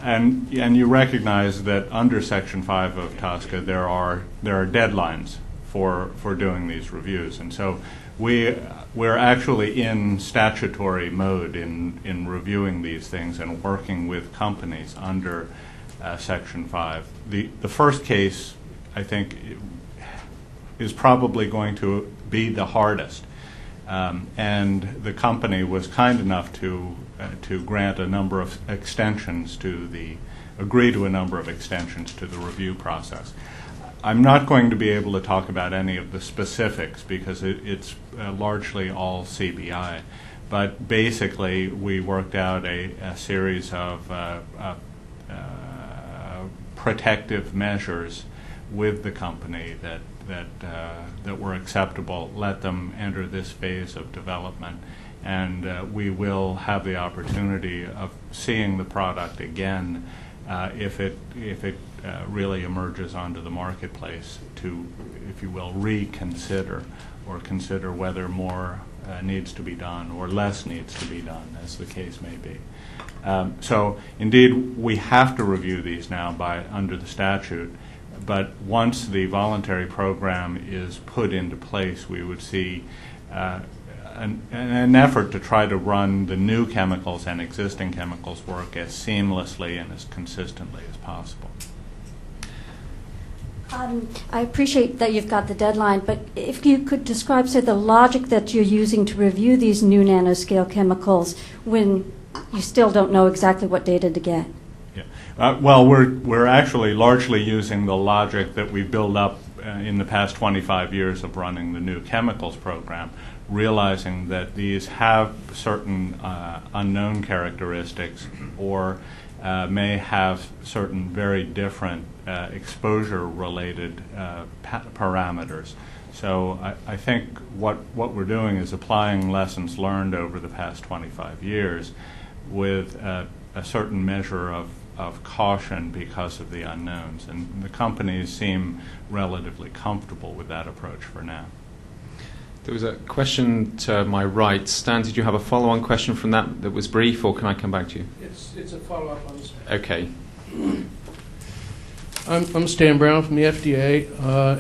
D: And you recognize that under Section 5 of TSCA there are deadlines for doing these reviews. And so we're actually in statutory mode in reviewing these things and working with companies under Section 5. The first case, I think, is probably going to be the hardest. And the company was kind enough to grant a number of extensions agree to a number of extensions to the review process. I'm not going to be able to talk about any of the specifics because it's largely all CBI. But basically, we worked out a series of protective measures with the company that were acceptable, let them enter this phase of development, and we will have the opportunity of seeing the product again if it really emerges onto the marketplace to, if you will, reconsider or consider whether more needs to be done or less needs to be done, as the case may be. So indeed, we have to review these now under the statute. But once the voluntary program is put into place, we would see an effort to try to run the new chemicals and existing chemicals work as seamlessly and as consistently as possible.
J: I appreciate that you've got the deadline, but if you could describe, say, the logic that you're using to review these new nanoscale chemicals when you still don't know exactly what data to get.
D: Well, we're actually largely using the logic that we built up in the past 25 years of running the new chemicals program, realizing that these have certain unknown characteristics or may have certain very different exposure-related parameters. So I think what we're doing is applying lessons learned over the past 25 years with a certain measure of caution because of the unknowns. And the companies seem relatively comfortable with that approach for now.
A: There was a question to my right. Stan, did you have a follow-on question from that was brief, or can I come back to you?
K: It's a follow-up on this.
A: Okay.
K: I'm Stan Brown from the FDA,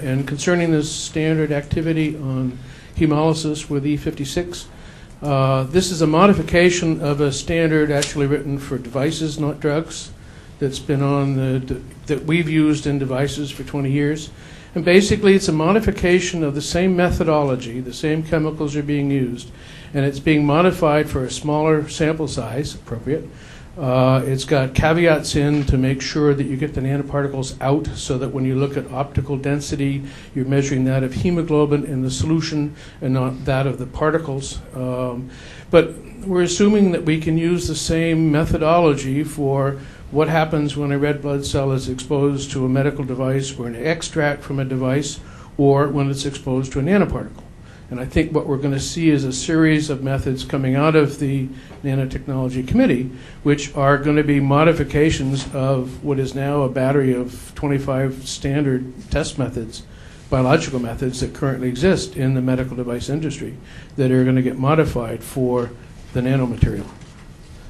K: and concerning this standard activity on hemolysis with E56, this is a modification of a standard actually written for devices, not drugs, that's been on that we've used in devices for 20 years. And basically, it's a modification of the same methodology, the same chemicals are being used, and it's being modified for a smaller sample size, appropriate. It's got caveats in to make sure that you get the nanoparticles out so that when you look at optical density, you're measuring that of hemoglobin in the solution and not that of the particles. But we're assuming that we can use the same methodology for what happens when a red blood cell is exposed to a medical device or an extract from a device, or when it's exposed to a nanoparticle. And I think what we're going to see is a series of methods coming out of the Nanotechnology Committee, which are going to be modifications of what is now a battery of 25 standard test methods, biological methods that currently exist in the medical device industry that are going to get modified for the nanomaterial.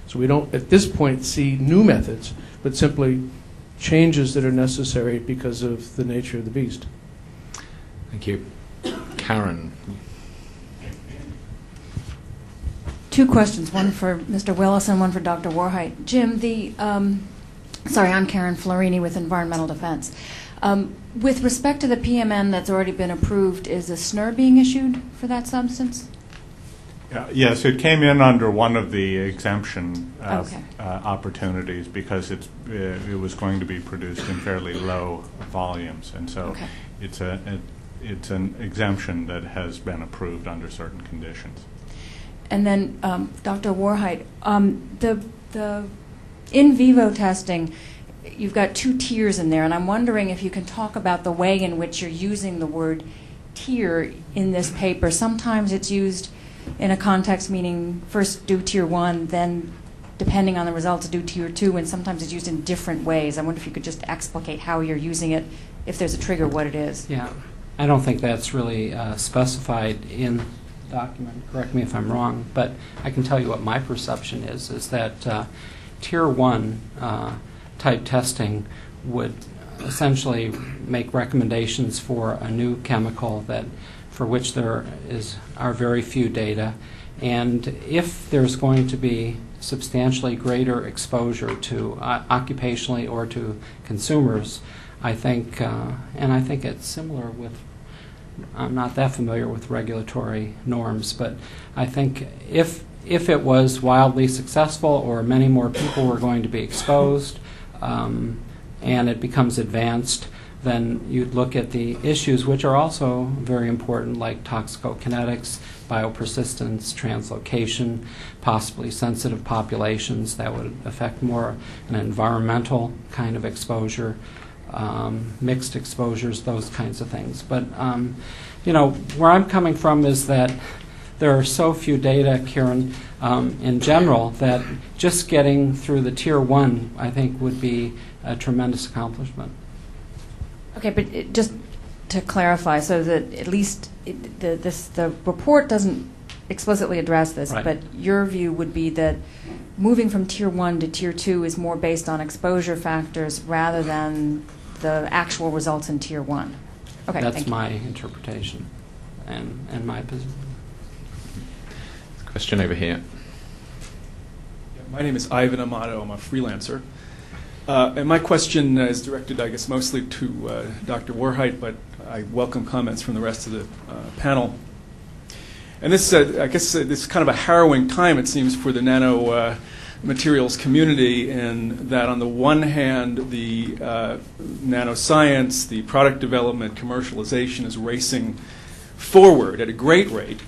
K: So we don't, at this point, see new methods, but simply changes that are necessary because of the nature of the beast.
A: Thank you. Karen.
L: Two questions, one for Mr. Willis and one for Dr. Warheit. Jim, I'm Karen Florini with Environmental Defense. With respect to the PMN that's already been approved, is a SNR being issued for that substance?
D: Yes, it came in under one of the exemption opportunities because it was going to be produced in fairly low volumes, and so it's an exemption that has been approved under certain conditions.
L: And then, Dr. Warheit, the in vivo testing, you've got two tiers in there, and I'm wondering if you can talk about the way in which you're using the word tier in this paper. Sometimes it's used in a context meaning first do tier 1, then depending on the results do tier 2, and sometimes it's used in different ways. I wonder if you could just explicate how you're using it, if there's a trigger, what it is.
C: Yeah, I don't think that's really specified in the document. Correct me if I'm wrong, but I can tell you what my perception is that tier 1 type testing would essentially make recommendations for a new chemical that for which are very few data. And if there's going to be substantially greater exposure to occupationally or to consumers, I think, and I think it's similar with, I'm not that familiar with regulatory norms, but I think if it was wildly successful or many more people were going to be exposed and it becomes advanced, then you'd look at the issues which are also very important, like toxicokinetics, biopersistence, translocation, possibly sensitive populations that would affect more an environmental kind of exposure, mixed exposures, those kinds of things. But where I'm coming from is that there are so few data, Kieran, in general, that just getting through the Tier 1, I think, would be a tremendous accomplishment.
L: Okay, but just to clarify, so that at least the report doesn't explicitly address this,
C: right.
L: But your view would be that moving from Tier 1 to Tier 2 is more based on exposure factors rather than the actual results in Tier 1. Okay,
C: that's my interpretation and my position.
A: Question over here.
M: My name is Ivan Amato. I'm a freelancer. And my question is directed, I guess, mostly to Dr. Warheit, but I welcome comments from the rest of the panel. And this, I guess, this is kind of a harrowing time, it seems, for the nano materials community, in that on the one hand, the nanoscience, the product development, commercialization is racing forward at a great rate.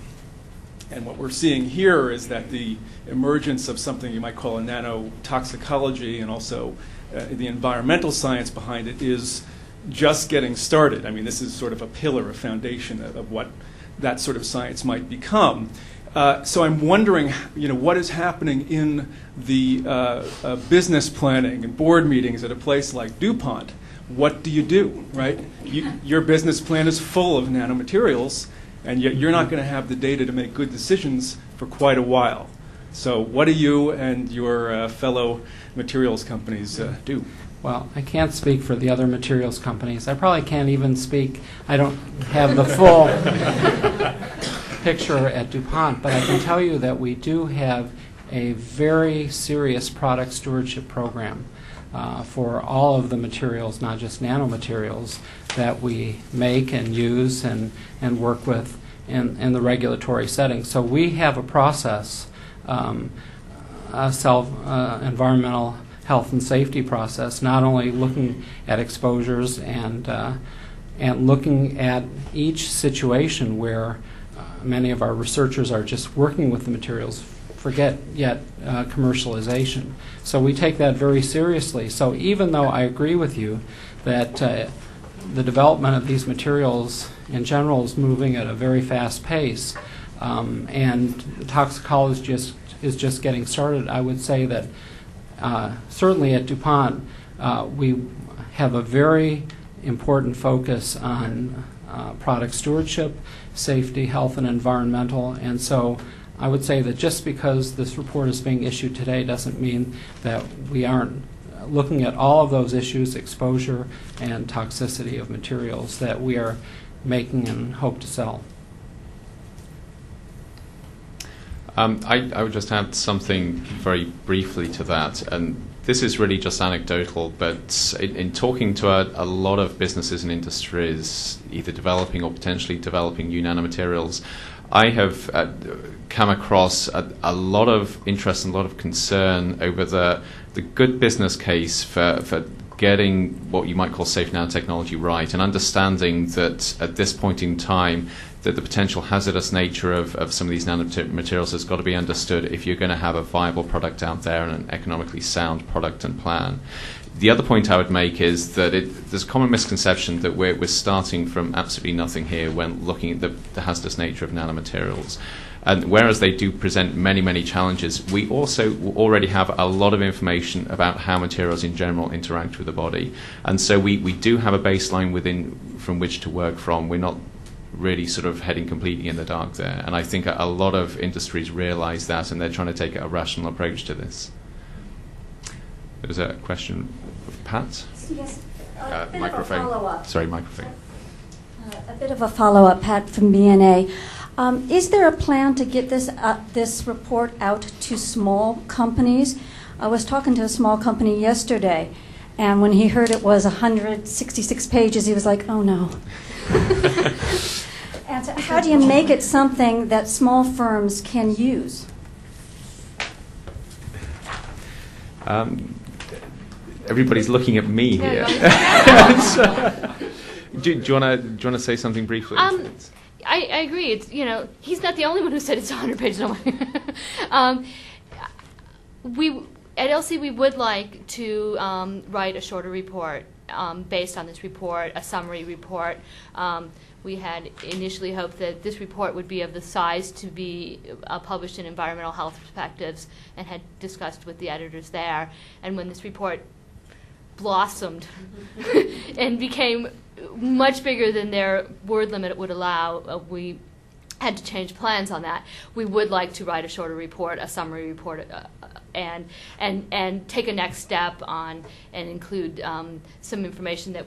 M: And what we're seeing here is that the emergence of something you might call a nanotoxicology and also the environmental science behind it is just getting started. I mean, this is sort of a pillar, a foundation of what that sort of science might become. So I'm wondering, what is happening in the business planning and board meetings at a place like DuPont? What do you do, right? Your business plan is full of nanomaterials, and yet you're not going to have the data to make good decisions for quite a while. So what do you and your fellow materials companies do?
C: Well, I can't speak for the other materials companies. I probably can't even speak. I don't have the full picture at DuPont, but I can tell you that we do have a very serious product stewardship program for all of the materials, not just nanomaterials, that we make and use and work with in the regulatory setting. So we have a process, environmental health and safety process, not only looking at exposures and looking at each situation where many of our researchers are just working with the materials, forget yet commercialization. So we take that very seriously. So even though I agree with you that the development of these materials in general is moving at a very fast pace, and toxicology is just getting started, I would say that certainly at DuPont we have a very important focus on product stewardship, safety, health, and environmental. And so I would say that just because this report is being issued today doesn't mean that we aren't looking at all of those issues, exposure and toxicity of materials that we are making and hope to sell.
A: I would just add something very briefly to that, and this is really just anecdotal, but in talking to a lot of businesses and industries, either developing or potentially developing new nanomaterials, I have come across a lot of interest and a lot of concern over the good business case for getting what you might call safe nanotechnology right, and understanding that at this point in time that the potential hazardous nature of some of these nanomaterials has got to be understood if you're going to have a viable product out there and an economically sound product and plan. The other point I would make is that there's a common misconception that we're starting from absolutely nothing here when looking at the hazardous nature of nanomaterials. And whereas they do present many, many challenges, we also already have a lot of information about how materials in general interact with the body. And so we do have a baseline from which to work from. We're not really sort of heading completely in the dark there. And I think a lot of industries realize that, and they're trying to take a rational approach to this. There was a question of Pat?
J: Yes.
A: Microphone. Sorry, microphone.
J: A bit of a follow-up, Pat, from BNA. Is there a plan to get this report out to small companies? I was talking to a small company yesterday, and when he heard it was 166 pages, he was like, oh no. And so how do you make it something that small firms can use?
A: Everybody's looking at me here. Do you want to say something briefly?
B: I agree. It's, he's not the only one who said it's 100 pages long. At LC, we would like to write a shorter report based on this report, a summary report. We had initially hoped that this report would be of the size to be published in Environmental Health Perspectives, and had discussed with the editors there. And when this report blossomed and became much bigger than their word limit would allow, we had to change plans on that. We would like to write a shorter report, a summary report, and take a next step on and include some information that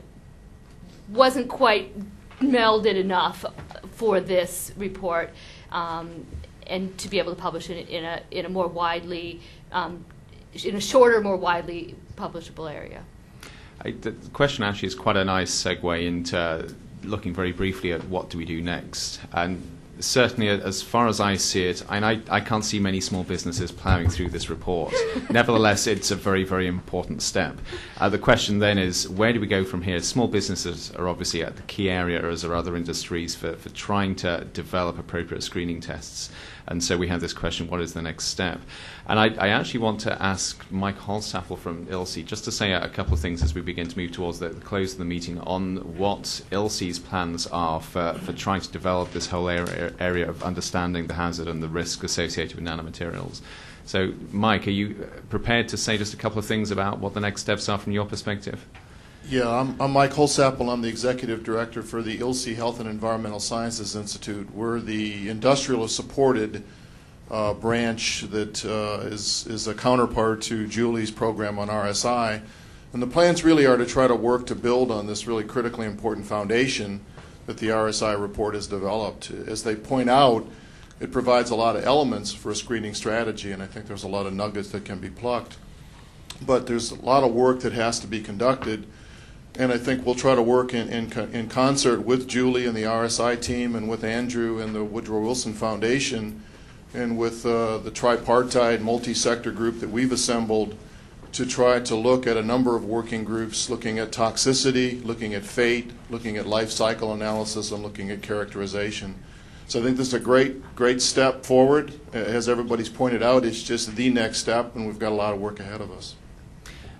B: wasn't quite melded enough for this report, and to be able to publish it in a more widely, in a shorter, more widely publishable area.
A: The question actually is quite a nice segue into looking very briefly at what do we do next. And certainly, as far as I see it, and I can't see many small businesses plowing through this report. Nevertheless, it's a very, very important step. The question then is, where do we go from here? Small businesses are obviously at the key area, as are other industries, for trying to develop appropriate screening tests. And so we have this question, what is the next step? And I actually want to ask Mike Holstaffel from ILSI just to say a couple of things as we begin to move towards the close of the meeting on what ILSI's plans are for trying to develop this whole area of understanding the hazard and the risk associated with nanomaterials. So, Mike, are you prepared to say just a couple of things about what the next steps are from your perspective?
N: Yeah, I'm Mike Holstaffel. I'm the Executive Director for the ILSI Health and Environmental Sciences Institute. We're the industrialist-supported branch that is a counterpart to Julie's program on RSI. And the plans really are to try to work to build on this really critically important foundation that the RSI report has developed. As they point out, it provides a lot of elements for a screening strategy, and I think there's a lot of nuggets that can be plucked. But there's a lot of work that has to be conducted. And I think we'll try to work in concert with Julie and the RSI team, and with Andrew and the Woodrow Wilson Foundation, and with the tripartite multi-sector group that we've assembled to try to look at a number of working groups, looking at toxicity, looking at fate, looking at life cycle analysis, and looking at characterization. So I think this is a great step forward. As everybody's pointed out, it's just the next step, and we've got a lot of work ahead of us.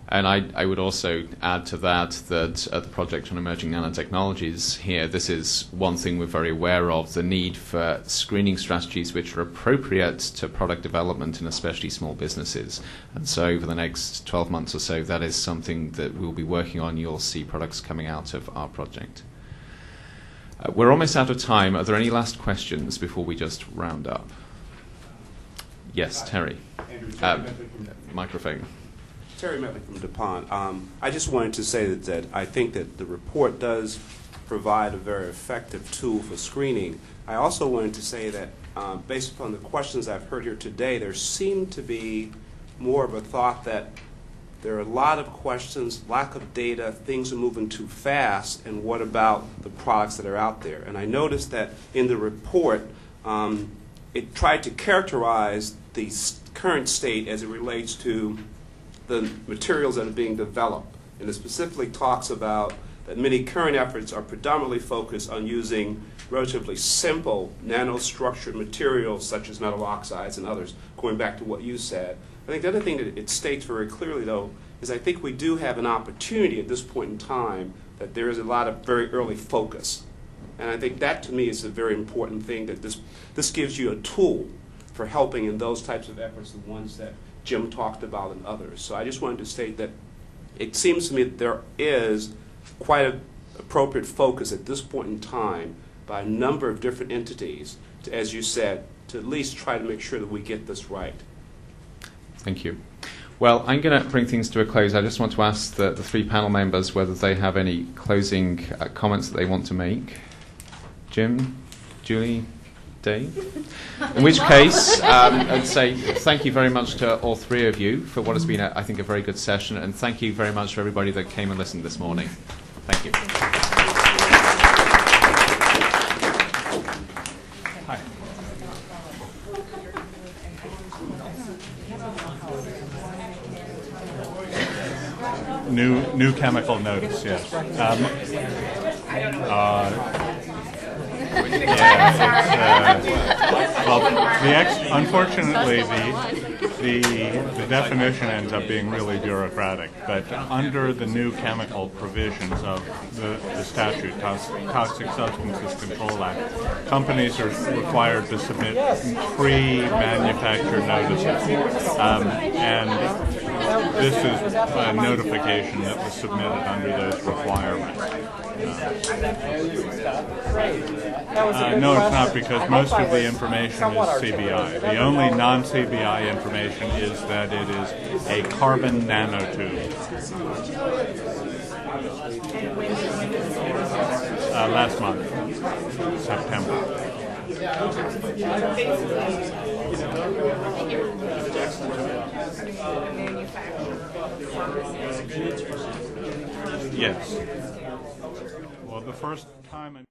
A: And I would also add to that at the Project on Emerging Nanotechnologies here, this is one thing we're very aware of, the need for screening strategies which are appropriate to product development and especially small businesses. And so over the next 12 months or so, that is something that we'll be working on. You'll see products coming out of our project. We're almost out of time. Are there any last questions before we just round up? Yes, Terry. Microphone.
O: Terry Metley from DuPont. I just wanted to say that I think that the report does provide a very effective tool for screening. I also wanted to say that based upon the questions I've heard here today, there seemed to be more of a thought that there are a lot of questions, lack of data, things are moving too fast, and what about the products that are out there? And I noticed that in the report, it tried to characterize the current state as it relates to the materials that are being developed. And it specifically talks about that many current efforts are predominantly focused on using relatively simple nanostructured materials such as metal oxides and others, going back to what you said. I think the other thing that it states very clearly, though, is I think we do have an opportunity at this point in time that there is a lot of very early focus. And I think that, to me, is a very important thing, that this gives you a tool for helping in those types of efforts, the ones that Jim talked about and others. So I just wanted to state that it seems to me that there is quite an appropriate focus at this point in time by a number of different entities to, as you said, to at least try to make sure that we get this right.
A: Thank you. Well, I'm going to bring things to a close. I just want to ask the three panel members whether they have any closing comments that they want to make. Jim, Julie, Dave? In which case, I'd say thank you very much to all three of you for what has been, I think, a very good session, and thank you very much for everybody that came and listened this morning. Thank you. Hi.
D: New chemical notice, yes. Unfortunately, the definition ends up being really bureaucratic, but under the new chemical provisions of the statute, Toxic Substances Control Act, companies are required to submit pre-manufacture notices, and this is a notification that was submitted under those requirements. No, it's not, because most of the information is CBI. The only non-CBI information is that it is a carbon nanotube. Last month, September. Yes. Well, the first time.